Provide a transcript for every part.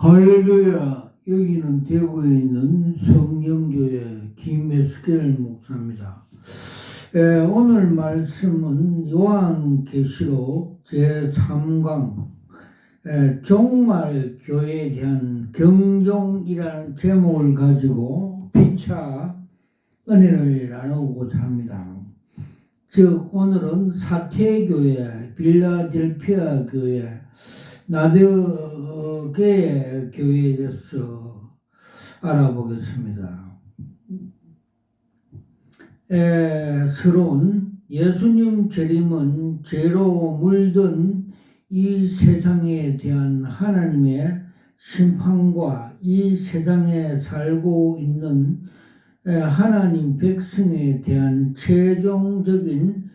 할렐루야. 여기는 대구에 있는 성령교회 김에스겔 목사입니다. 오늘 말씀은 요한계시록 제3강 종말 교회에 대한 경종이라는 제목을 가지고 피차 은혜를 나누고자 합니다. 즉 오늘은 사태교회, 빌라델피아 교회, 나드게 교회에 대해서 알아보겠습니다. 서론 예수님 재림은 죄로 물든 이 세상에 대한 하나님의 심판과 이 세상에 살고 있는 하나님 백성에 대한 최종적인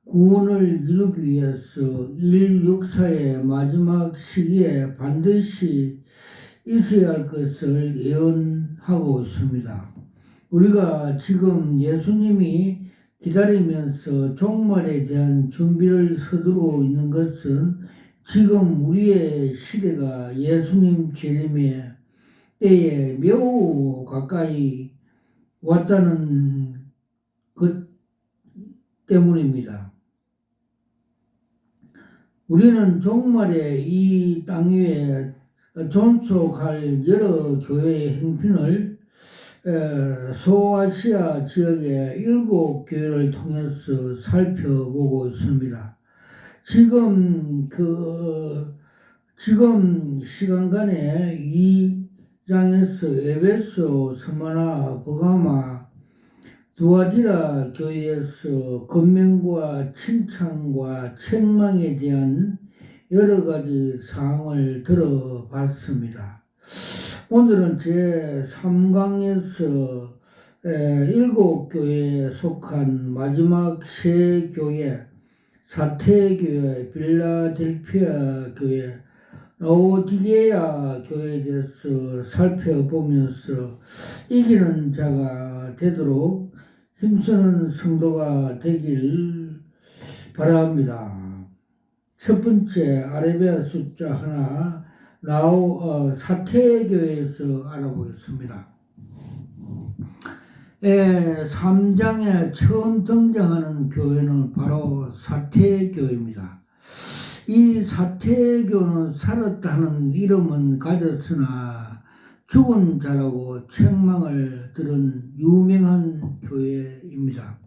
구원을 이루기 위해서 인류 역사의 마지막 시기에 반드시 있어야 할 것을 예언하고 있습니다. 우리가 지금 예수님이 기다리면서 종말에 대한 준비를 서두르고 있는 것은 지금 우리의 시대가 예수님 재림의 때에 매우 가까이 왔다는 것 때문입니다. 우리는 종말에 이 땅 위에 존속할 여러 교회의 행편을 소아시아 지역의 7교회를 통해서 살펴보고 있습니다. 지금 시간간에 이 장에서 에베소, 스마나, 버가마, 두아디라 교회에서 권면과 칭찬과 책망에 대한 여러 가지 사항을 들어봤습니다. 오늘은 제3강에서 7교회에 속한 마지막 세 교회, 사태교회, 빌라델피아 교회, 라오디게아 교회에 대해서 살펴보면서 이기는 자가 되도록 힘쓰는 성도가 되길 바랍니다. 첫 번째 아라비아 숫자 하나 사태교회에서 알아보겠습니다. 3장에 처음 등장하는 교회는 바로 사태교회입니다. 이 사태교는 살았다는 이름은 가졌으나 죽은 자라고 책망을 들은 유명한 교회입니다.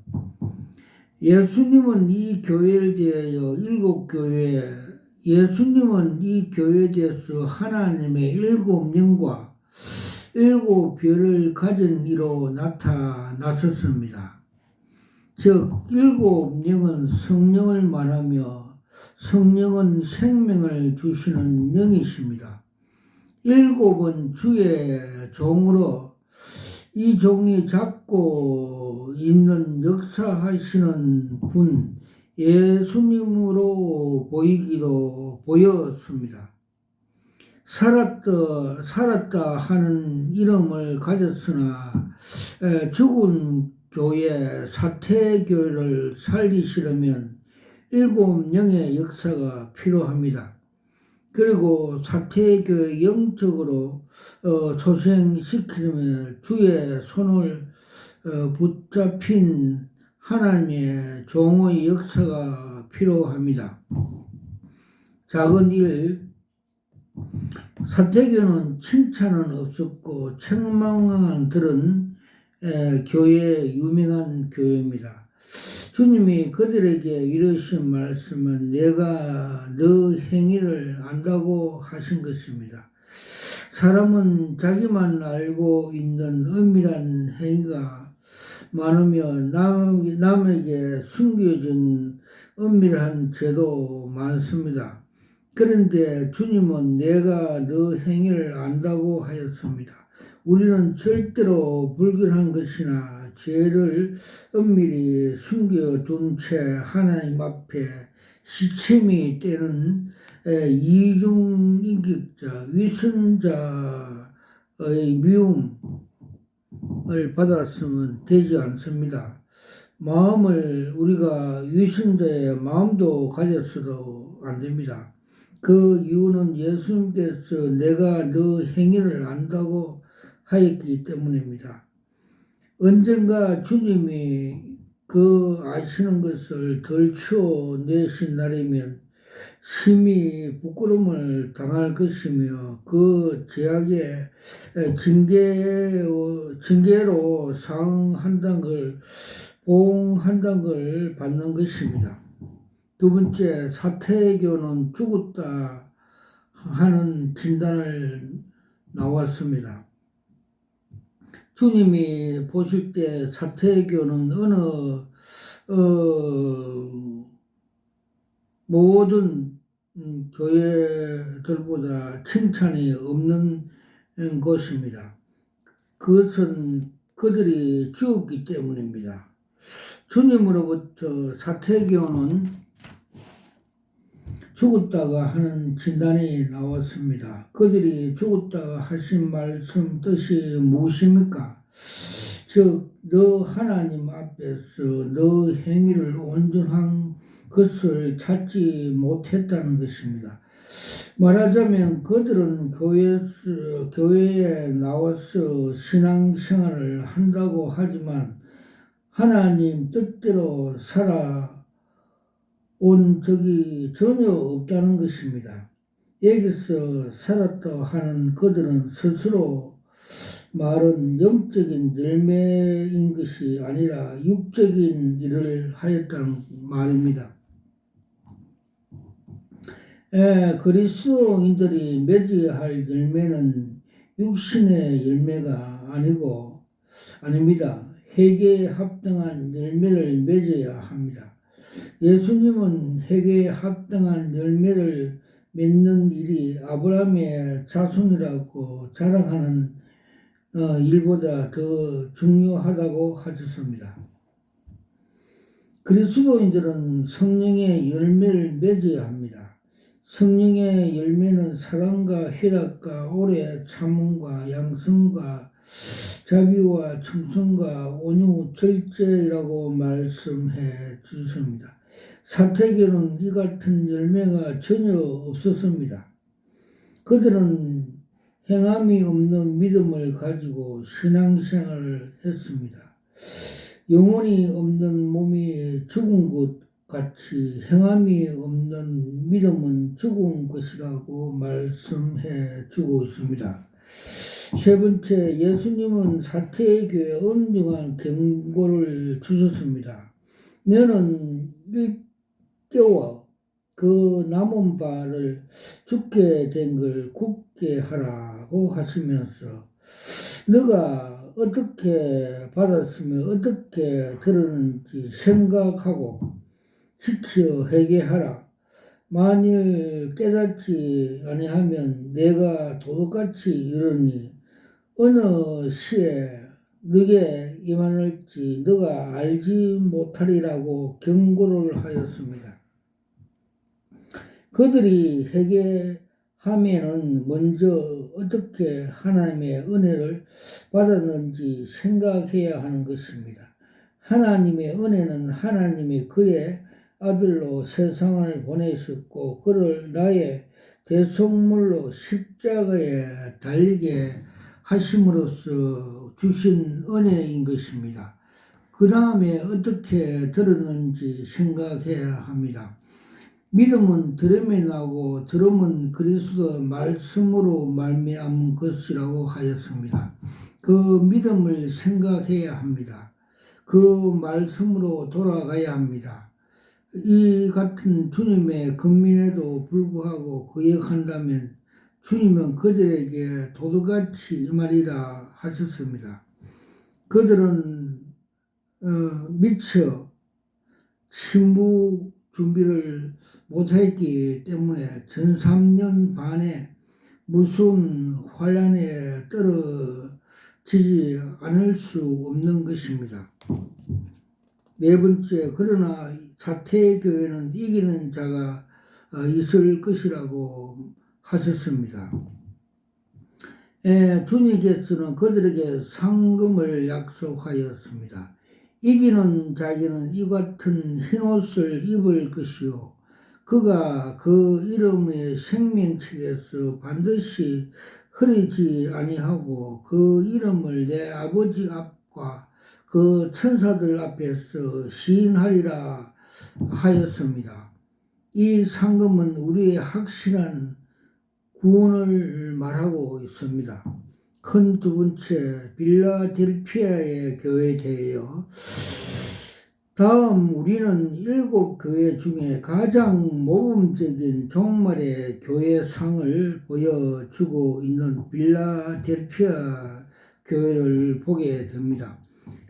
예수님은 이 교회에 대하여 예수님은 이 교회에 대해서 하나님의 7영과 7별을 가진 이로 나타나셨습니다. 즉 7영은 성령을 말하며 성령은 생명을 주시는 영이십니다. 7은 주의 종으로 이 종이 잡고 있는 역사하시는 분 예수님으로 보였습니다. 살았다 하는 이름을 가졌으나 죽은 교회 사태교회를 살리시려면 7영의 역사가 필요합니다. 그리고 사태교회 영적으로 소생시키려면 주의 손을 붙잡힌 하나님의 종의 역사가 필요합니다. 작은 일, 사태교는 칭찬은 없었고 책망만 들은 유명한 교회입니다. 주님이 그들에게 이르신 말씀은 내가 너 행위를 안다고 하신 것입니다. 사람은 자기만 알고 있는 은밀한 행위가 많으며 남에게 숨겨진 은밀한 죄도 많습니다. 그런데 주님은 내가 너 행위를 안다고 하였습니다. 우리는 절대로 불결한 것이나 죄를 은밀히 숨겨둔 채 하나님 앞에 시침이 떼는 이중인격자, 위선자의 미움을 받았으면 되지 않습니다. 우리가 위선자의 마음도 가졌어도 안 됩니다. 그 이유는 예수님께서 내가 너 행위를 안다고 하였기 때문입니다. 언젠가 주님이 그 아시는 것을 덜추어내신 날이면 심히 부끄러움을 당할 것이며 그 죄악의 징계로 보응한다는 걸 받는 것입니다. 두 번째, 사태교는 죽었다 하는 진단을 나왔습니다. 주님이 보실 때 사태교는 모든 교회들보다 칭찬이 없는 것입니다. 그것은 그들이 죽었기 때문입니다. 주님으로부터 사태교는 죽었다가 하는 진단이 나왔습니다. 그들이 죽었다가 하신 말씀 뜻이 무엇입니까? 즉, 너 하나님 앞에서 너 행위를 온전한 것을 찾지 못했다는 것입니다. 말하자면 그들은 교회에 나와서 신앙생활을 한다고 하지만 하나님 뜻대로 살아온 적이 전혀 없다는 것입니다. 여기서 살았다 하는 그들은 스스로 말은 영적인 열매인 것이 아니라 육적인 일을 하였다는 말입니다. 그리스도인들이 맺어야 할 열매는 육신의 열매가 아닙니다. 회개에 합당한 열매를 맺어야 합니다. 예수님은 회개에 합당한 열매를 맺는 일이 아브라함의 자손이라고 자랑하는 일보다 더 중요하다고 하셨습니다. 그리스도인들은 성령의 열매를 맺어야 합니다. 성령의 열매는 사랑과 희락과 오래 참음과 양성과 자비와 충성과 온유 절제라고 말씀해 주십니다. 사태교는 이 같은 열매가 전혀 없었습니다. 그들은 행함이 없는 믿음을 가지고 신앙생활을 했습니다. 영혼이 없는 몸이 죽은 것 같이 행함이 없는 믿음은 죽은 것이라고 말씀해 주고 있습니다. 세 번째, 예수님은 사태교에 엄중한 경고를 주셨습니다. 너는 일깨워 그 남은 바를 죽게 된 걸 굳게 하라고 하시면서 너가 어떻게 받았으며 어떻게 들었는지 생각하고 지켜 회개하라. 만일 깨닫지 아니하면 내가 도둑같이 이르니 어느 시에 너게 임하는지 너가 알지 못하리라고 경고를 하였습니다. 그들이 회개하면은 먼저 어떻게 하나님의 은혜를 받았는지 생각해야 하는 것입니다. 하나님의 은혜는 하나님이 그의 아들로 세상을 보내셨고 그를 나의 대속물로 십자가에 달리게 하심으로써 주신 은혜인 것입니다. 그 다음에 어떻게 들었는지 생각해야 합니다. 믿음은 들음에 나오고 들음은 그리스도의 말씀으로 말미암은 것이라고 하였습니다. 그 믿음을 생각해야 합니다. 그 말씀으로 돌아가야 합니다. 이 같은 주님의 권면에도 불구하고 거역한다면 주님은 그들에게 도둑같이 임하리라 하셨습니다. 그들은 미처 신부 준비를 못했기 때문에 전 3년 반에 무슨 환란에 떨어지지 않을 수 없는 것입니다. 네 번째, 그러나 사태교회는 이기는 자가 있을 것이라고 하셨습니다. 주님께서는 그들에게 상금을 약속하였습니다. 이기는 자에게는 이 같은 흰옷을 입을 것이요 그가 그 이름의 생명책에서 반드시 흐리지 아니하고 그 이름을 내 아버지 앞과 그 천사들 앞에서 시인하리라 하였습니다. 이 상금은 우리의 확실한 구원을 말하고 있습니다. 큰 두 번째, 빌라델피아의 교회에 대하여 다음 우리는 7교회 중에 가장 모범적인 종말의 교회상을 보여주고 있는 빌라델피아 교회를 보게 됩니다.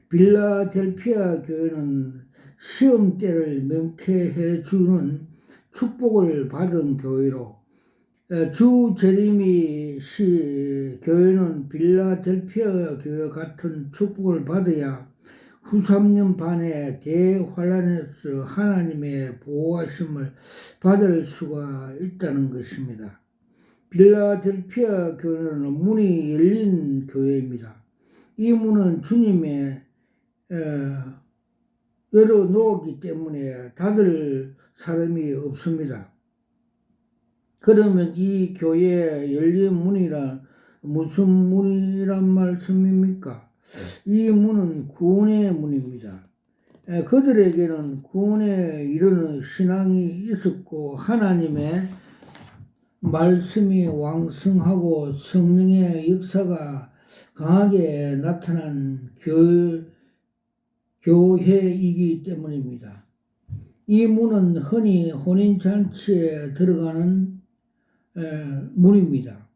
빌라델피아 교회는 시험대를 명쾌해 주는 축복을 받은 교회로 주 제리미 씨 교회는 빌라델피아 교회 같은 축복을 받아야 후 3년 반의 대환란에서 하나님의 보호하심을 받을 수가 있다는 것입니다. 빌라델피아 교회는 문이 열린 교회입니다. 이 문은 주님의 열어놓았기 때문에 닫을 사람이 없습니다. 그러면 이 교회의 열린 문이란 무슨 문이란 말씀입니까? 이 문은 구원의 문입니다. 그들에게는 구원에 이르는 신앙이 있었고 하나님의 말씀이 왕성하고 성령의 역사가 강하게 나타난 교회이기 때문입니다. 이 문은 흔히 혼인잔치에 들어가는 문입니다.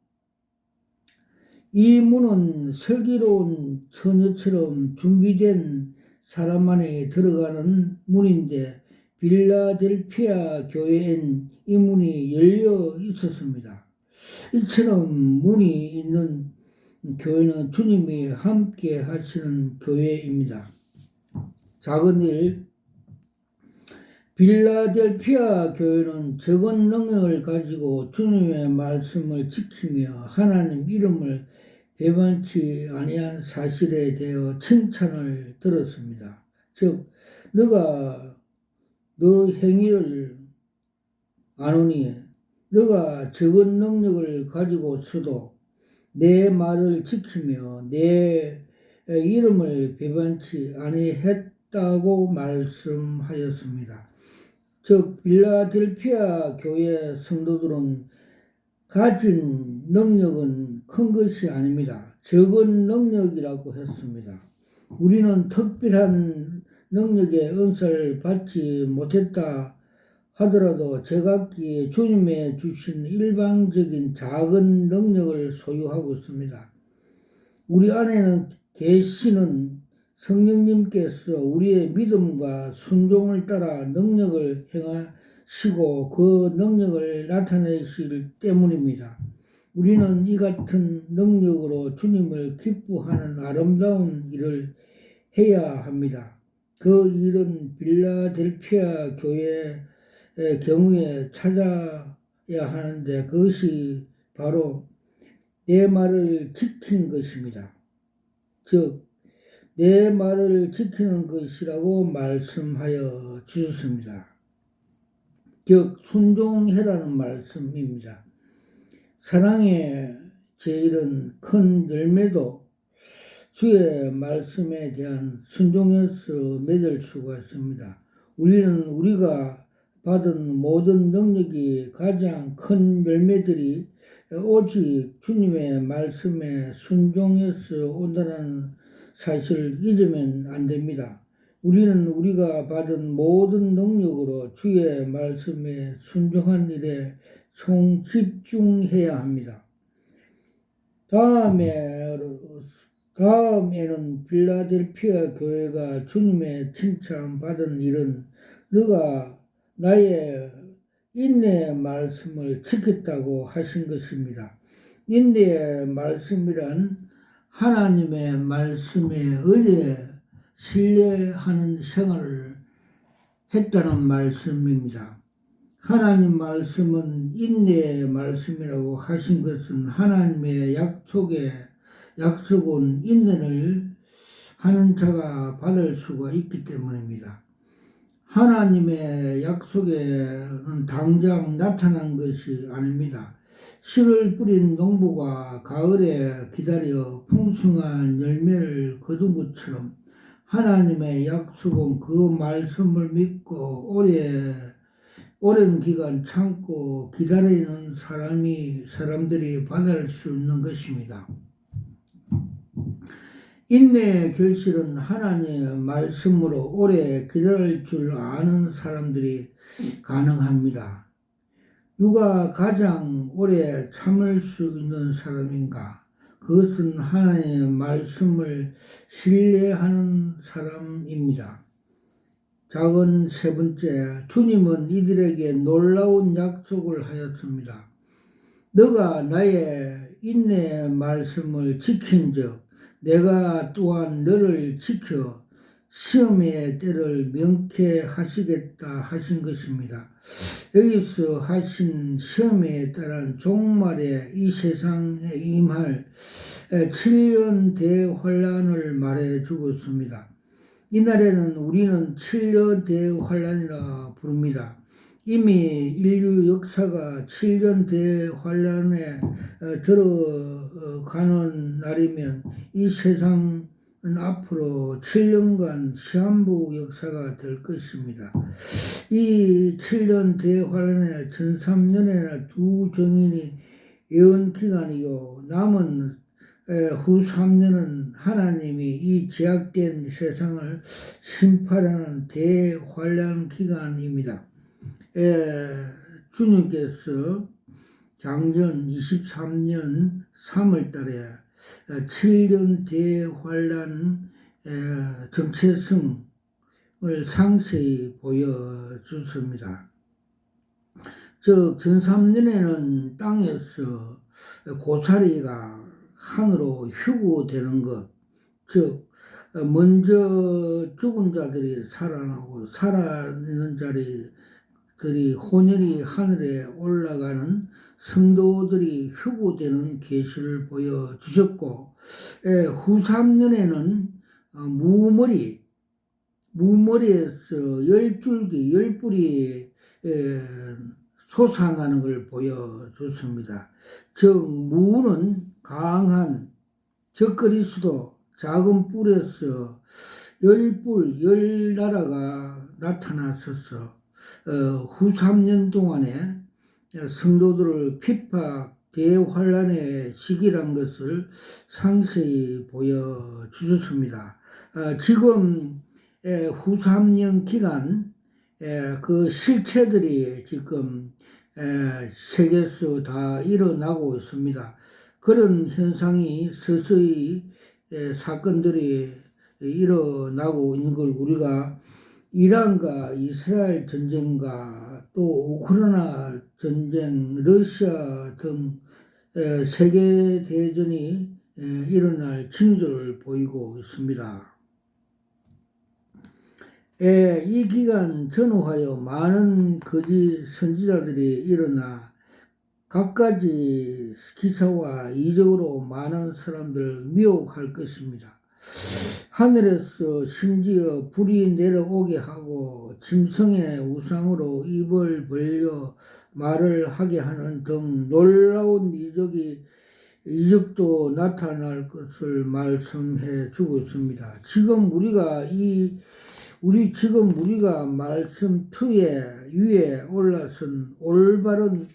이 문은 슬기로운 처녀처럼 준비된 사람만이 들어가는 문인데 빌라델피아 교회엔 이 문이 열려 있었습니다. 이처럼 문이 있는 교회는 주님이 함께 하시는 교회입니다. 작은 일, 빌라델피아 교회는 적은 능력을 가지고 주님의 말씀을 지키며 하나님 이름을 배반치 아니한 사실에 대해 칭찬을 들었습니다. 즉, 너가 너 행위를 아노니 너가 적은 능력을 가지고서도 내 말을 지키며 내 이름을 배반치 아니했다고 말씀하였습니다. 즉 빌라델피아 교회 성도들은 가진 능력은 큰 것이 아닙니다. 적은 능력이라고 했습니다. 우리는 특별한 능력의 은사를 받지 못했다 하더라도 제각기 주님의 주신 일방적인 작은 능력을 소유하고 있습니다. 우리 안에는 계시는 성령님께서 우리의 믿음과 순종을 따라 능력을 행하시고 그 능력을 나타내실 때문입니다. 우리는 이 같은 능력으로 주님을 기뻐하는 아름다운 일을 해야 합니다. 그 일은 빌라델피아 교회의 경우에 찾아야 하는데 그것이 바로 내 말을 지키는 것입니다. 즉, 내 말을 지키는 것이라고 말씀하여 주셨습니다. 즉, 순종해라는 말씀입니다. 사랑의 제일은 큰 열매도 주의 말씀에 대한 순종에서 맺을 수가 있습니다. 우리는 우리가 받은 모든 능력이 가장 큰 열매들이 오직 주님의 말씀에 순종해서 온다는 사실을 잊으면 안 됩니다. 우리는 우리가 받은 모든 능력으로 주의 말씀에 순종한 일에 총집중해야 합니다. 다음에는 빌라델피아 교회가 주님의 칭찬받은 일은 너가 나의 인내의 말씀을 지켰다고 하신 것입니다. 인내의 말씀이란 하나님의 말씀에 의뢰 신뢰하는 생활을 했다는 말씀입니다. 하나님 말씀은 인내의 말씀이라고 하신 것은 하나님의 약속은 인내를 하는 자가 받을 수가 있기 때문입니다. 하나님의 약속에는 당장 나타난 것이 아닙니다. 씨를 뿌린 농부가 가을에 기다려 풍성한 열매를 거둔 것처럼 하나님의 약속은 그 말씀을 믿고 오랜 기간 참고 기다리는 사람들이 받을 수 있는 것입니다. 인내의 결실은 하나님의 말씀으로 오래 기다릴 줄 아는 사람들이 가능합니다. 누가 가장 오래 참을 수 있는 사람인가? 그것은 하나님의 말씀을 신뢰하는 사람입니다. 작은 세 번째, 주님은 이들에게 놀라운 약속을 하였습니다. 너가 나의 인내의 말씀을 지킨즉 내가 또한 너를 지켜 시험의 때를 명쾌하시겠다 하신 것입니다. 여기서 하신 시험에 따른 종말에 이 세상에 임할 7년 대환란을 말해 주었습니다. 이날에는 우리는 7년 대환란이라 부릅니다. 이미 인류 역사가 7년 대환란에 들어가는 날이면 이 세상은 앞으로 7년간 시한부 역사가 될 것입니다. 이 7년 대환란의 전 3년에는 두 정인이 예언 기간이요 남은 후 3년은 하나님이 이 제약된 세상을 심판하는 대환란 기간입니다. 주님께서 작년 23년 3월 달에 7년 대환란 정체성을 상세히 보여주십니다. 즉 전 3년에는 땅에서 고사리가 하늘로 휴고되는 것, 즉 먼저 죽은 자들이 살아나고 살아있는 자들이 혼연히 하늘에 올라가는 성도들이 휴고되는 계시를 보여주셨고, 후 3년에는 무머리에서 열뿔이 솟아나는 걸 보여줬습니다. 즉 무는 강한 적그리스도 작은 뿔에서 열나라가 나타났었어. 후 3년 동안에 성도들을 핍박 대환란의 시기란 것을 상세히 보여주셨습니다. 지금 후 3년 기간 그 실체들이 지금 세계에서 다 일어나고 있습니다. 그런 현상이 서서히 사건들이 일어나고 있는 걸 우리가 이란과 이스라엘 전쟁과 또 우크라이나 전쟁, 러시아 등 세계 대전이 일어날 징조를 보이고 있습니다. 이 기간 전후하여 많은 거짓 선지자들이 일어나 갖가지 기사와 이적으로 많은 사람들을 미혹할 것입니다. 하늘에서 심지어 불이 내려오게 하고 짐승의 우상으로 입을 벌려 말을 하게 하는 등 놀라운 이적도 나타날 것을 말씀해 주고 있습니다. 지금 우리가 말씀 위에 올라선 올바른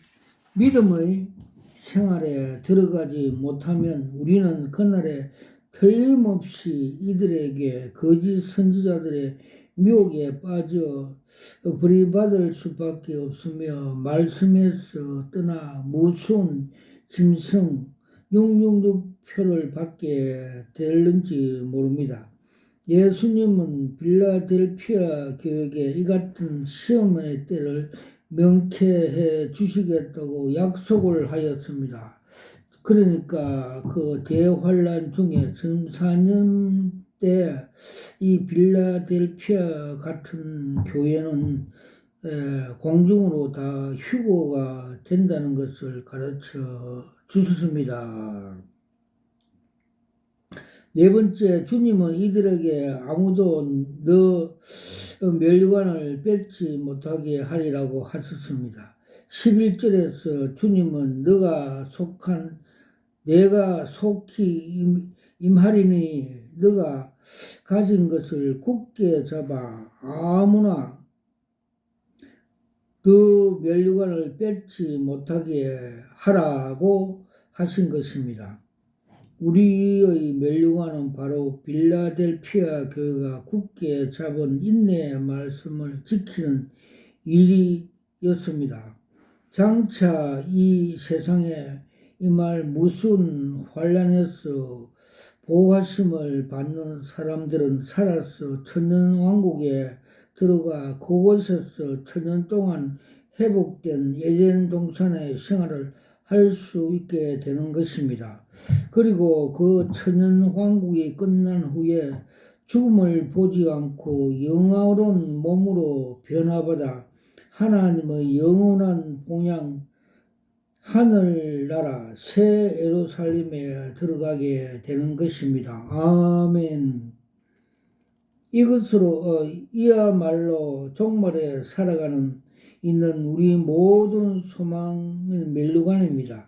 믿음의 생활에 들어가지 못하면 우리는 그날에 틀림없이 이들에게 거짓 선지자들의 미혹에 빠져 버림받을 수밖에 없으며 말씀에서 떠나 무서운 짐승 666표를 받게 될는지 모릅니다. 예수님은 빌라델피아 교회에 이 같은 시험의 때를 명쾌해 주시겠다고 약속을 하였습니다. 그러니까 그 대환란 중에 전 4년 때 이 빌라델피아 같은 교회는 공중으로 다 휴고가 된다는 것을 가르쳐 주셨습니다. 네 번째, 주님은 이들에게 아무도 너 멸관을 뺏지 못하게 하리라고 하셨습니다. 11절에서 주님은 내가 속히 임하리니 너가 가진 것을 굳게 잡아 아무나 그 멸관을 뺏지 못하게 하라고 하신 것입니다. 우리의 멸류관은 바로 빌라델피아 교회가 굳게 잡은 인내의 말씀을 지키는 일이었습니다. 장차 이 세상에 임할 무슨 환란에서 보호하심을 받는 사람들은 살아서 천년왕국에 들어가 그곳에서 천년 동안 회복된 에덴 동산의 생활을 할 수 있게 되는 것입니다. 그리고 그 천년 왕국이 끝난 후에 죽음을 보지 않고 영화로운 몸으로 변화받아 하나님의 영원한 봉양 하늘나라 새 예루살렘에 들어가게 되는 것입니다. 아멘. 이것으로 이야말로 종말에 살아가는 있는 우리 모든 소망은 멸류관입니다.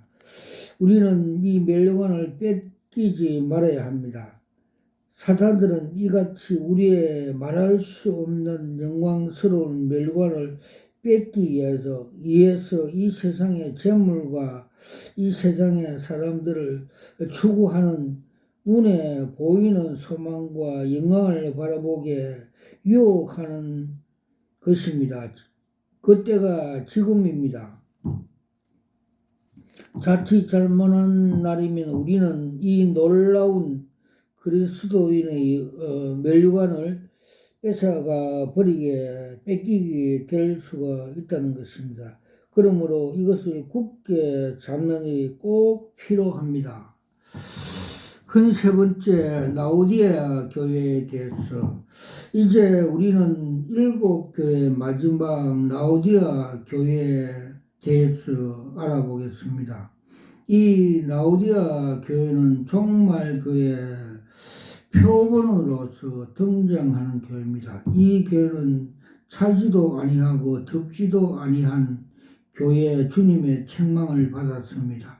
우리는 이 멸류관을 뺏기지 말아야 합니다. 사탄들은 이같이 우리의 말할 수 없는 영광스러운 멸류관을 뺏기 위해서 이 세상의 재물과 이 세상의 사람들을 추구하는 눈에 보이는 소망과 영광을 바라보게 유혹하는 것입니다. 그때가 지금입니다. 자칫 잘못한 날이면 우리는 이 놀라운 그리스도인의 멸류관을 뺏기게 될 수가 있다는 것입니다. 그러므로 이것을 굳게 잡는 일이 꼭 필요합니다. 큰 세 번째, 라오디게아 교회에 대해서 이제 우리는 7교회 마지막 라오디게아 교회에 대해서 알아보겠습니다. 이 라오디게아 교회는 종말교회 표본으로서 등장하는 교회입니다. 이 교회는 차지도 아니하고 덥지도 아니한 교회 주님의 책망을 받았습니다.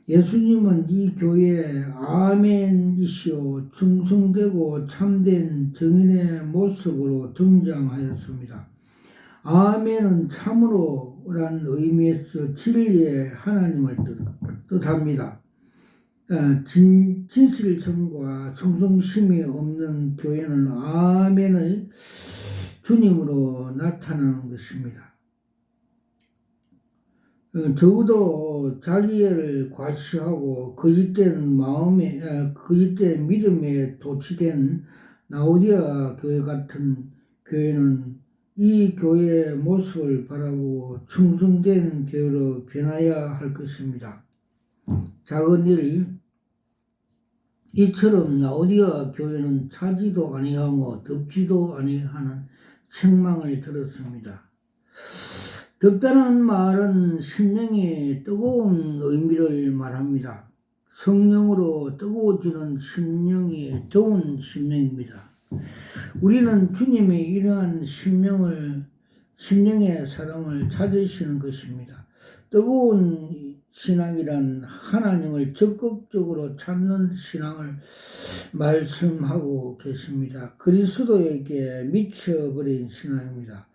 예수님은 이 교회에 아멘이시오 충성되고 참된 증인의 모습으로 등장하였습니다. 아멘은 참으로란 의미에서 진리의 하나님을 뜻합니다. 진실성과 충성심이 없는 교회는 아멘의 주님으로 나타나는 것입니다. 적어도 자기를 과시하고 거짓된 믿음에 도취된 라오디게아 교회 같은 교회는 이 교회의 모습을 바라보고 충성된 교회로 변화해야 할 것입니다. 작은 일, 이처럼 라오디게아 교회는 차지도 아니하고 덥지도 아니하는 책망을 들었습니다. 덥다는 말은 심령이 뜨거운 의미를 말합니다. 성령으로 뜨거워지는 심령이 더운 심령입니다. 우리는 주님이 이러한 심령의 사랑을 찾으시는 것입니다. 뜨거운 신앙이란 하나님을 적극적으로 찾는 신앙을 말씀하고 계십니다. 그리스도에게 미쳐버린 신앙입니다.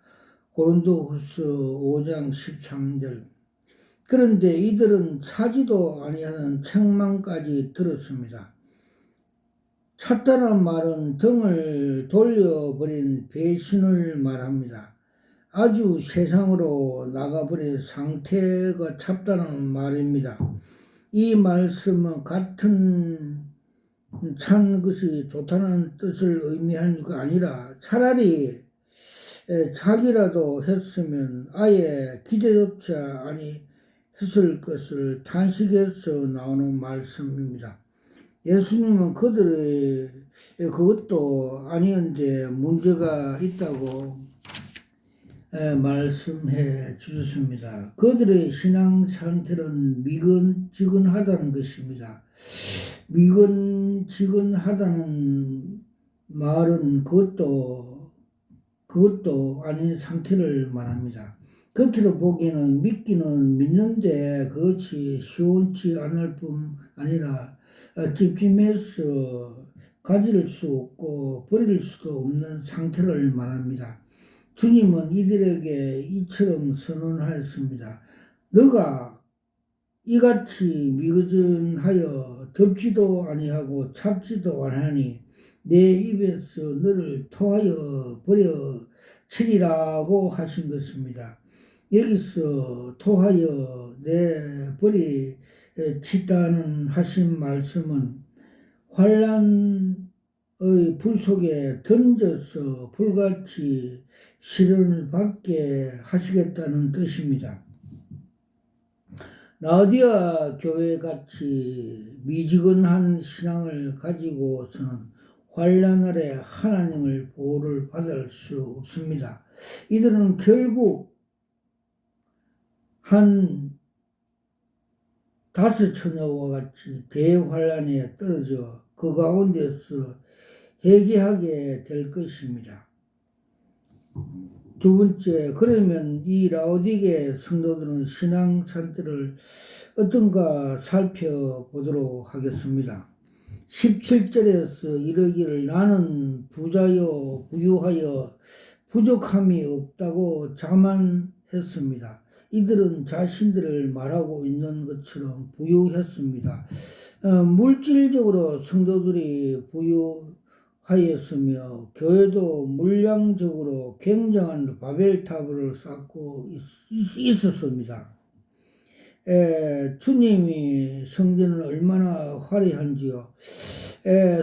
고린도후서 5장 13절. 그런데 이들은 차지도 아니하는 책망까지 들었습니다. 찾다는 말은 등을 돌려버린 배신을 말합니다. 아주 세상으로 나가버린 상태가 찼다는 말입니다. 이 말씀은 같은 찬 것이 좋다는 뜻을 의미하는 게 아니라 차라리 자기라도 했으면 아예 기대조차 아니 했을 것을 탄식해서 나오는 말씀입니다. 예수님은 그것도 아니었는데 문제가 있다고 말씀해 주셨습니다. 그들의 신앙 상태는 미근지근하다는 것입니다. 미근지근하다는 말은 그것도 그것도 아닌 상태를 말합니다. 겉으로 보기에는 믿기는 믿는데 그것이 시원치 않을 뿐 아니라 찜찜해서 가질 수 없고 버릴 수도 없는 상태를 말합니다. 주님은 이들에게 이처럼 선언하였습니다. 너가 이같이 미거전하여 덮지도 아니하고 찹지도 아니하니 내 입에서 너를 토하여 버려치리라고 하신 것입니다. 여기서 토하여 내버리치다는 하신 말씀은 환난의 불 속에 던져서 불같이 시련을 받게 하시겠다는 뜻입니다. 라오디아 교회같이 미지근한 신앙을 가지고서는 환난 아래 하나님을 보호를 받을 수 없습니다. 이들은 결국 한 다섯 처녀와 같이 대환란에 떨어져 그 가운데서 회개하게 될 것입니다. 두 번째, 그러면 이 라오디게 성도들은 신앙 상태를 어떤가 살펴보도록 하겠습니다. 17절에서 이르기를 나는 부자요 부유하여 부족함이 없다고 자만했습니다. 이들은 자신들을 말하고 있는 것처럼 부유했습니다. 물질적으로 성도들이 부유하였으며 교회도 물량적으로 굉장한 바벨탑을 쌓고 있었습니다. 주님이 성전을 얼마나 화려한지요.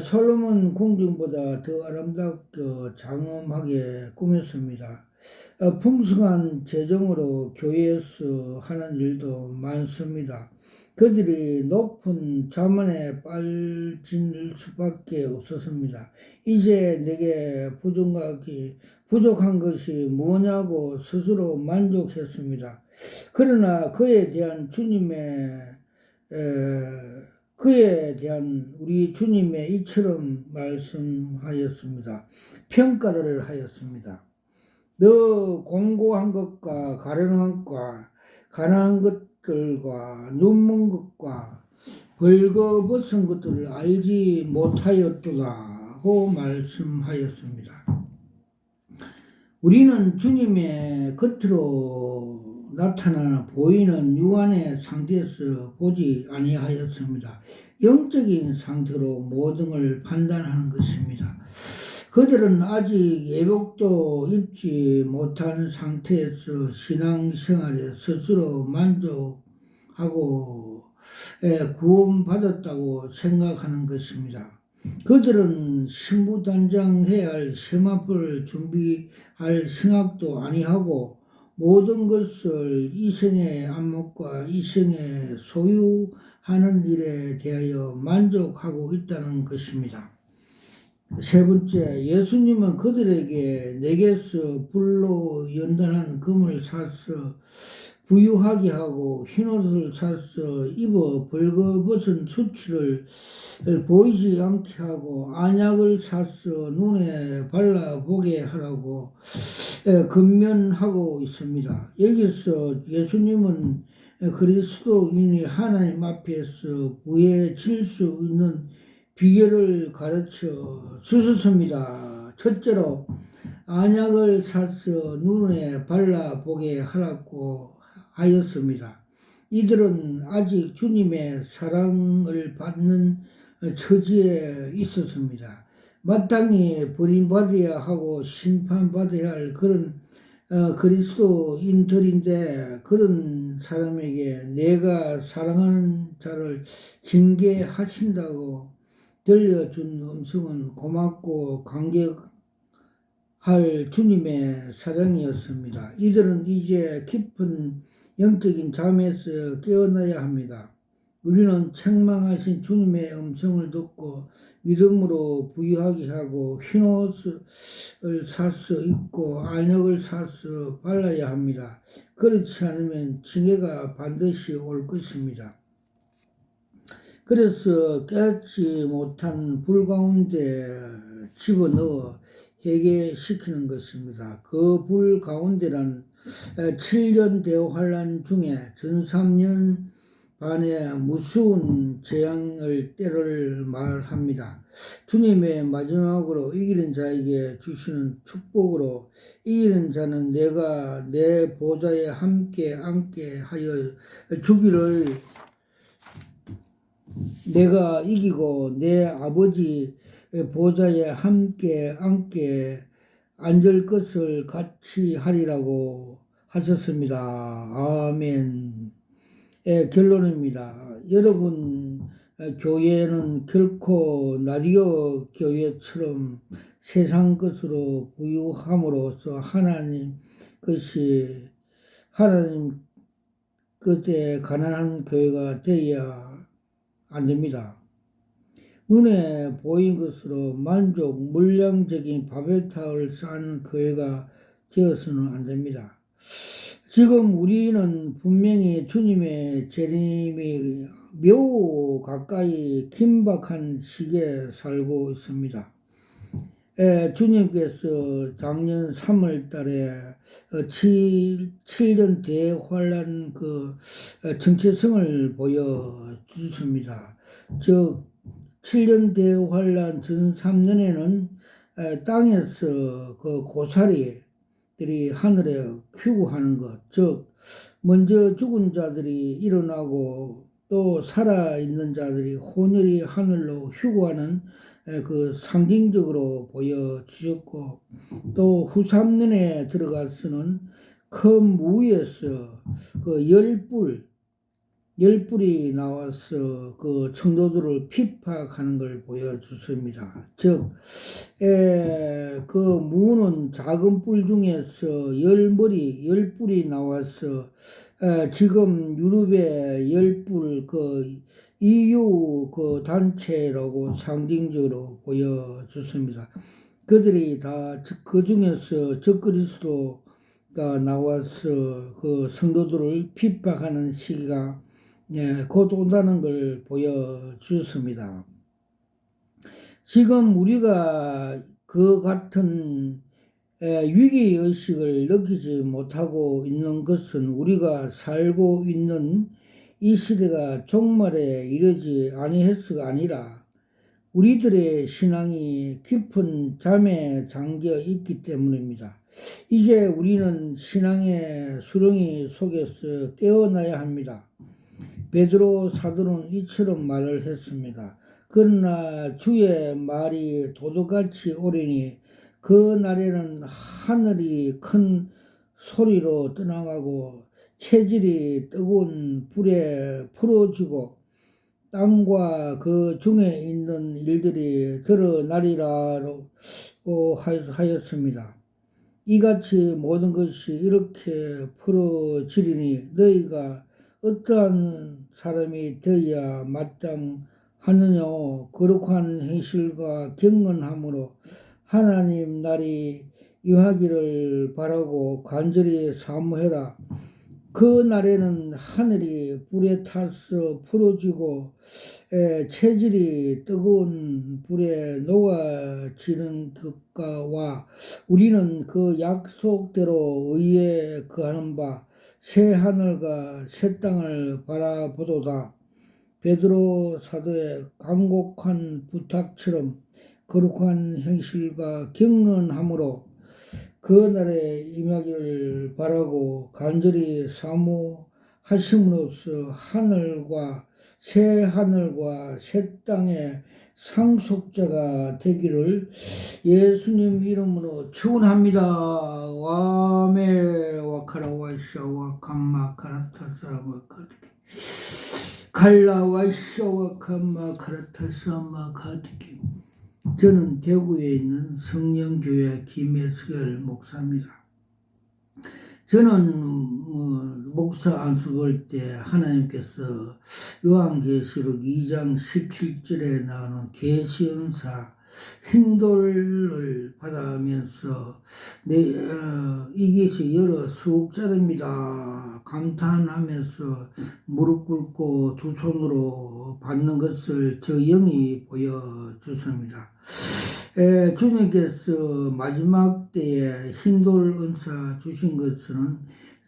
솔로몬 궁전보다 더 아름답게 장엄하게 꾸몄습니다. 풍성한 재정으로 교회에서 하는 일도 많습니다. 그들이 높은 자만에 빠질 수밖에 없었습니다. 이제 내게 부족한 것이 뭐냐고 스스로 만족했습니다. 그러나 그에 대한 우리 주님의 이처럼 말씀하였습니다. 평가를 하였습니다. 너 공고한 것과 가련한 것과 가난한 것들과 눈먼 것과 벌거벗은 것들을 알지 못하였도다고 말씀하였습니다. 우리는 주님의 겉으로 나타나 보이는 육안의 상태에서 보지 아니하였습니다. 영적인 상태로 모든 걸 판단하는 것입니다. 그들은 아직 예복도 입지 못한 상태에서 신앙생활에 스스로 만족하고 구원받았다고 생각하는 것입니다. 그들은 신부단장해야 할 세마포를 준비할 생각도 아니하고 모든 것을 이생의 안목과 이생의 소유하는 일에 대하여 만족하고 있다는 것입니다. 세 번째, 예수님은 그들에게 내게서 불로 연단한 금을 사서 부유하게 하고 흰옷을 사서 입어 벌거벗은 수치를 보이지 않게 하고 안약을 사서 눈에 발라보게 하라고 권면하고 있습니다. 여기서 예수님은 그리스도인이 하나님 앞에서 부해질 수 있는 비결을 가르쳐 주셨습니다. 첫째로 안약을 사서 눈에 발라보게 하라고 하였습니다. 이들은 아직 주님의 사랑을 받는 처지에 있었습니다. 마땅히 버림받아야 하고 심판받아야 할 그런 그리스도인들인데 그런 사람에게 내가 사랑하는 자를 징계하신다고 들려준 음성은 고맙고 감격할 주님의 사랑이었습니다. 이들은 이제 깊은 영적인 잠에서 깨어나야 합니다. 우리는 책망하신 주님의 음성을 듣고 믿음으로 부유하게 하고 흰옷을 사서 입고 안약을 사서 발라야 합니다. 그렇지 않으면 징계가 반드시 올 것입니다. 그래서 깨닫지 못한 불 가운데 집어넣어 해결시키는 것입니다. 그 불 가운데란 7년 대환란 중에 전 3년 반의 무서운 재앙을 때를 말합니다. 주님의 마지막으로 이기는 자에게 주시는 축복으로 이기는 자는 내가 내 보좌에 함께 앉게 하여 주기를, 내가 이기고 내 아버지 보좌에 함께 앉게 앉을 것을 같이 하리라고 하셨습니다. 아멘. 결론입니다. 여러분 교회는 결코 라디오 교회처럼 세상 것으로 부유함으로써 하나님 끝에 가난한 교회가 되어야 안 됩니다. 눈에 보인 것으로 만족, 물량적인 바벨탑을 쌓는 교회가 되어서는 안 됩니다. 지금 우리는 분명히 주님의 재림이 매우 가까이 긴박한 시기에 살고 있습니다. 주님께서 작년 3월 달에 7년 대환란 정체성을 보여주십니다. 즉 7년 대환란 전 3년에는 땅에서 그 고사리들이 하늘에 휴구하는 것, 즉 먼저 죽은 자들이 일어나고 또 살아있는 자들이 혼혈이 하늘로 휴구하는 그 상징적으로 보여주셨고, 또 후 3년에 들어가서는 큰 무에서 그 열불이 나와서 그 성도들을 핍박하는 걸 보여주십니다. 즉, 그 무는 작은 뿔 중에서 열불이 나와서 지금 유럽의 열불 EU 단체라고 상징적으로 보여줬습니다. 그들이 다 그 중에서 적그리스도가 나와서 그 성도들을 핍박하는 시기가 곧 온다는 걸 보여주셨습니다. 지금 우리가 그 같은 위기의식을 느끼지 못하고 있는 것은 우리가 살고 있는 이 시대가 종말에 이르지 아니했어가 아니라 우리들의 신앙이 깊은 잠에 잠겨 있기 때문입니다. 이제 우리는 신앙의 수렁이 속에서 깨어나야 합니다. 베드로 사도는 이처럼 말을 했습니다. 그러나 주의 말이 도둑같이 오리니 그 날에는 하늘이 큰 소리로 떠나가고 체질이 뜨거운 불에 풀어지고 땅과 그 중에 있는 일들이 드러나리라고 하였습니다. 이같이 모든 것이 이렇게 풀어지리니 너희가 어떠한 사람이 되어야 마땅하느냐. 거룩한 행실과 경건함으로 하나님 날이 임하기를 바라고 간절히 사모해라. 그 날에는 하늘이 불에 타서 풀어지고 체질이 뜨거운 불에 녹아지는 것과 우리는 그 약속대로 의에 거하는 바 새 하늘과 새 땅을 바라보도다. 베드로 사도의 간곡한 부탁처럼 거룩한 행실과 경건함으로 그 날에 임하기를 바라고 간절히 사모하심으로써 새 하늘과 새 땅의 상속자가 되기를 예수님 이름으로 축원합니다. 와메 와카라 와샤 와캄마 카라타사 와카드키 갈라 와샤 와캄마 카라타사 와카드키. 저는 대구에 있는 성령교회 김혜석열 목사입니다. 저는 목사 안수 볼 때 하나님께서 요한계시록 2장 17절에 나오는 계시은사 hin돌을 받아면서 이것이 여러 수국자입니다. 감탄하면서 무릎 꿇고 두 손으로 받는 것을 저 영이 보여주십니다. 주님께서 마지막 때에 흰돌 은사 주신 것은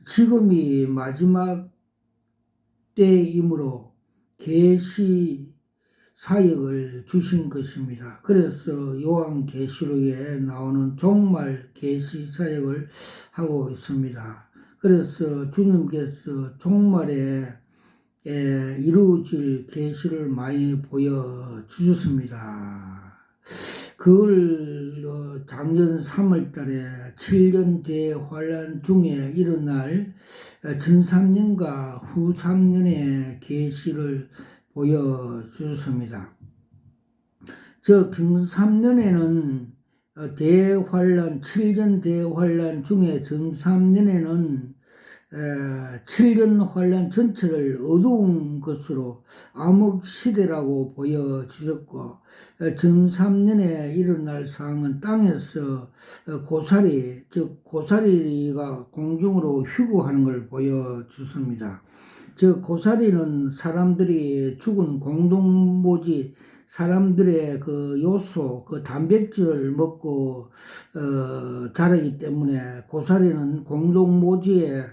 지금이 마지막 때이므로 계시 사역을 주신 것입니다. 그래서 요한계시록에 나오는 종말 계시 사역을 하고 있습니다. 그래서 주님께서 종말에 이루어질 계시를 많이 보여 주셨습니다. 그걸 작년 3월 달에 7년 대환란 중에 일어날 전 3년과 후 3년의 계시를 보여주셨습니다. 즉, 전 3년에는 대환란, 7년 대환란 중에 전 3년에는 7년 환란 전체를 어두운 것으로 암흑시대라고 보여주셨고, 전 3년에 일어날 상황은 땅에서 고사리, 즉 고사리가 공중으로 휴거하는 걸 보여주습니다. 즉 고사리는 사람들이 죽은 공동모지, 사람들의 그 요소, 그 단백질을 먹고 자라기 때문에 고사리는 공동모지에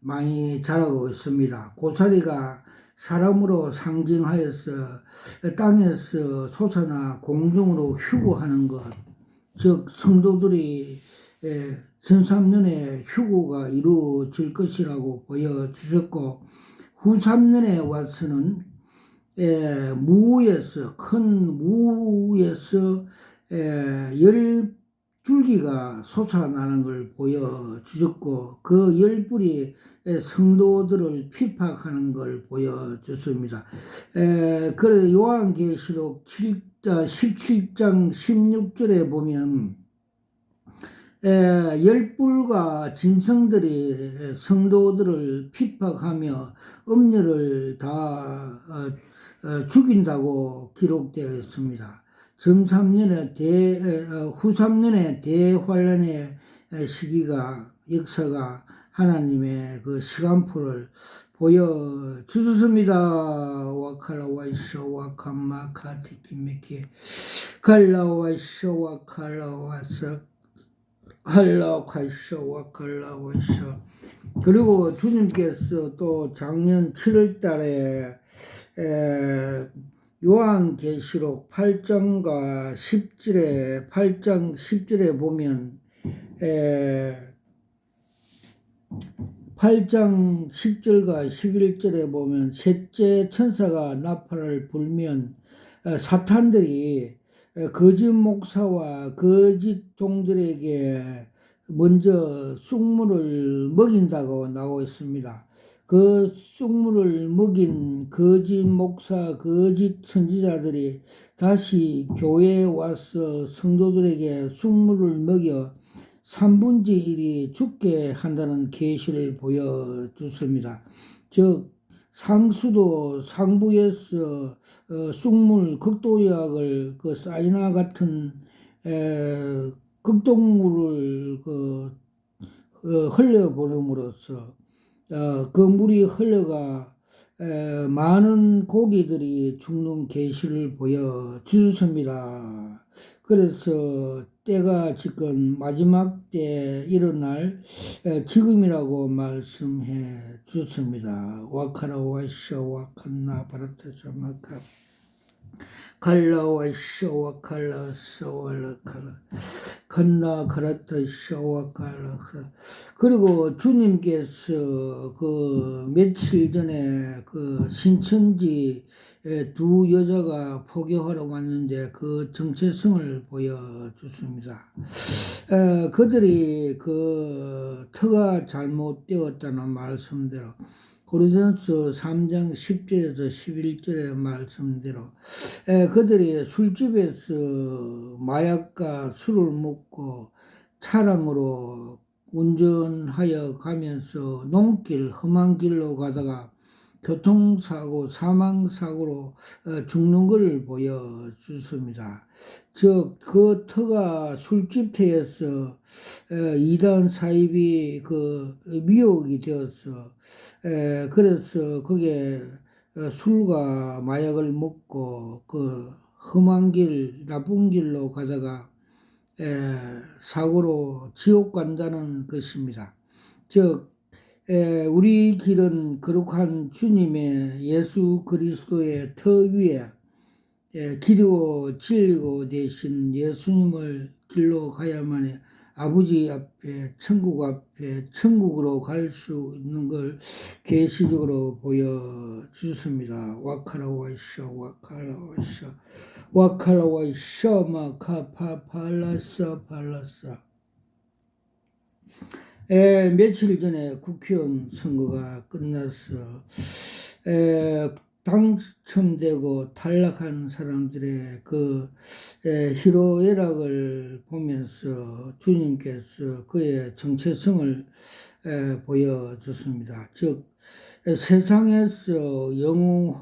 많이 자라고 있습니다. 고사리가 사람으로 상징하여서 땅에서 솟아나 공중으로 휴거하는 것, 즉 성도들이 전 3년에 휴거가 이루어질 것이라고 보여주셨고, 후 3년에 와서는 무에서, 큰 무에서 열 줄기가 솟아나는 걸 보여주셨고, 그 열불이 성도들을 피팍하는 걸 보여줬습니다. 그래 요한계시록 17장 16절에 보면 열불과 짐승들이 성도들을 핍박하며 음료를 다 죽인다고 기록되어 있습니다. 전 3년의 후 3년의 대환란의 시기가, 역사가 하나님의 그 시간표를 보여주셨습니다. 와칼라와이쇼 와칸마카티키메키 칼라와이쇼 와칼라와서 칼라와이쇼 와칼라와이쇼. 그리고 주님께서 또 작년 7월 달에 요한계시록 8장과 10절에 8장 10절에 보면 8장 10절과 11절에 보면 셋째 천사가 나팔을 불면 사탄들이 거짓 목사와 거짓 종들에게 먼저 쑥물을 먹인다고 나오고 있습니다. 그 쑥물을 먹인 거짓 목사, 거짓 선지자들이 다시 교회에 와서 성도들에게 쑥물을 먹여 3분의 1이 죽게 한다는 계시를 보여줬습니다. 즉 상수도 상부에서 쑥물, 극도약을 그 사이나 같은 극독물을 흘려보냄으로써 그 물이 흘러가 많은 고기들이 죽는 계시를 보여주셨습니다. 그래서 때가 지금 마지막 때 일어날 지금이라고 말씀해 주셨습니다. 와카라 와이샤 와칸나 바라타사마카 칼라와 샤와 칼라 사와라 칼라 칸나 카라타 샤와 칼라. 그리고 주님께서 그 며칠 전에 그 신천지 두 여자가 포교하러 왔는데 그 정체성을 보여줬습니다. 그들이 그 터가 잘못되었다는 말씀대로 고린도전서 3장 10절에서 11절의 말씀대로 그들이 술집에서 마약과 술을 먹고 차량으로 운전하여 가면서 농길, 험한 길로 가다가 교통사고, 사망사고로 죽는 것을 보여주습니다. 즉, 그 터가 술집터에서 이단 사입이 그 미혹이 되어서 그래서 거기에 술과 마약을 먹고 그 험한 길, 나쁜 길로 가다가 사고로 지옥 간다는 것입니다. 즉 우리 길은 거룩한 주님의 예수 그리스도의 터 위에 길이고 진리고 되신 예수님을 길로 가야만 해 아버지 앞에 천국 앞에 천국으로 갈 수 있는 걸 계시적으로 보여주셨습니다. 와카라와이샤 와카라와이샤 와카라와이샤 마카파 팔라사 팔라사. 며칠 전에 국회의원 선거가 끝나서 당첨되고 탈락한 사람들의 그 희로애락을 보면서 주님께서 그의 정체성을 보여줬습니다. 즉 세상에서 영웅,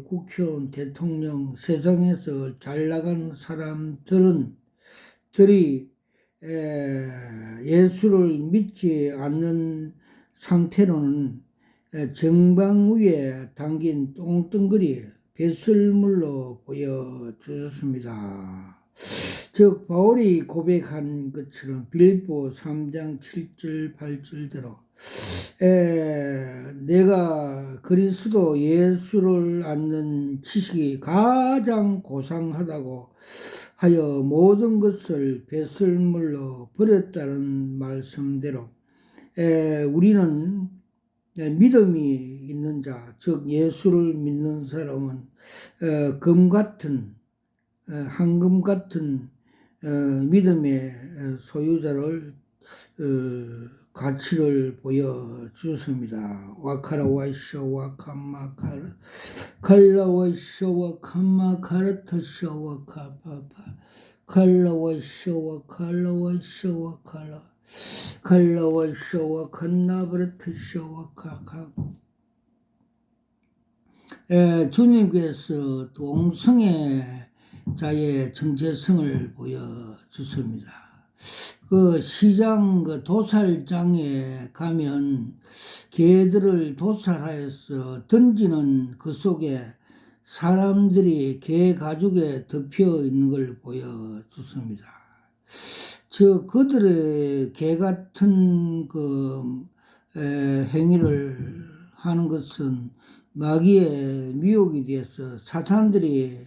국회의원, 대통령, 세상에서 잘 나간 사람들은 예수를 믿지 않는 상태로는 정방 위에 담긴 똥덩어리 배설물로 보여주셨습니다. 즉 바울이 고백한 것처럼 빌립보 3장 7절 8절대로 내가 그리스도 예수를 아는 지식이 가장 고상하다고 하여 모든 것을 배설물로 버렸다는 말씀대로 우리는 믿음이 있는 자, 즉 예수를 믿는 사람은 금 같은 황금 같은 믿음의 소유자를 가치를 보여주셨습니다. 와카라와이샤 와카마카라 칼라와이샤 와카마카라타샤 와카파파 칼라와이샤 와칼라와이샤 와칼라 칼라와이샤 와칸나브라타샤 와카카. 주님께서 동성애 자의 정체성을 보여주십니다. 그 시장 그 도살장에 가면 개들을 도살하여서 던지는 그 속에 사람들이 개 가죽에 덮여 있는 걸 보여주십니다. 즉 그들의 개 같은 그 행위를 하는 것은 마귀의 미혹이 되어서 사탄들이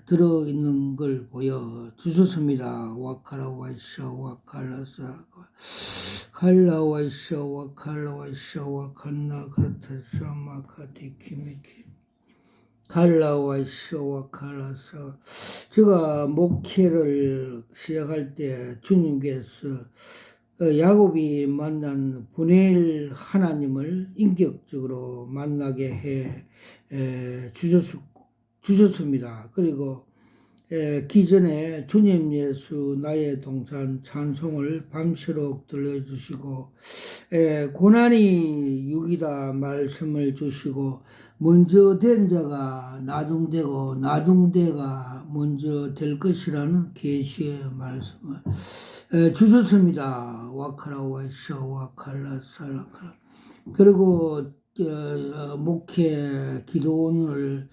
들어있는 걸 보여주셨습니다. 와카라와이샤 와칼라사 칼라와이샤 와칼라와이샤 와칸나 그렇다샤 마카티키미키 칼라와이샤 와칼라사. 제가 목회를 시작할 때 주님께서 야곱이 만난 분의 하나님을 인격적으로 만나게 해 주셨습니다. 그리고 기존에 주님 예수 나의 동산 찬송을 밤새록 들려주시고 고난이 육이다 말씀을 주시고 먼저 된 자가 나중되고 나중되가 먼저 될 것이라는 계시의 말씀을 주셨습니다. 와카라와이샤 와칼라살라칼라. 그리고 목회 기도원을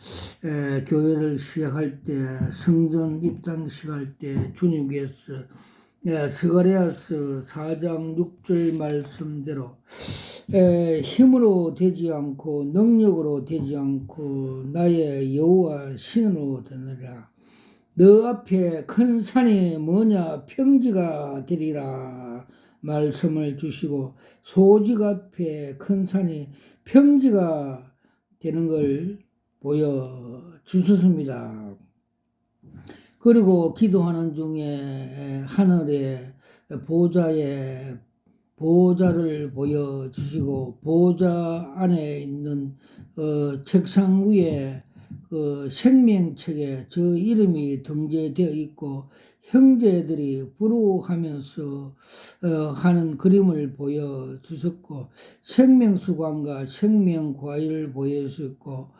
교회를 시작할 때 성전 입당식 할 때 주님께서 스가랴서 4장 6절 말씀대로 힘으로 되지 않고 능력으로 되지 않고 나의 여호와 신으로 되느라. 너 앞에 큰 산이 뭐냐 평지가 되리라 말씀을 주시고 소직 앞에 큰 산이 평지가 되는 걸 보여주셨습니다. 그리고 기도하는 중에 하늘의 보좌를 보여주시고 보좌 안에 있는 책상 위에 생명책에 저 이름이 등재되어 있고 형제들이 부러워하면서 하는 그림을 보여주셨고 생명수관과 생명과일을 보여주셨고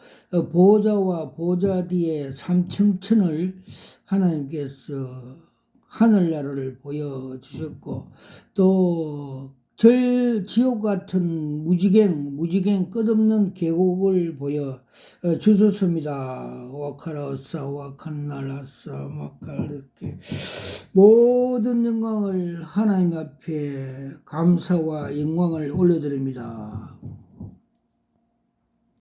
보좌와 보좌 뒤에 삼층천을 하나님께서 하늘나라를 보여주셨고 또 지옥 같은 무지갱 끝없는 계곡을 보여 주셨습니다. 와카라사 와칸나라사 마카르게 모든 영광을 하나님 앞에 감사와 영광을 올려드립니다.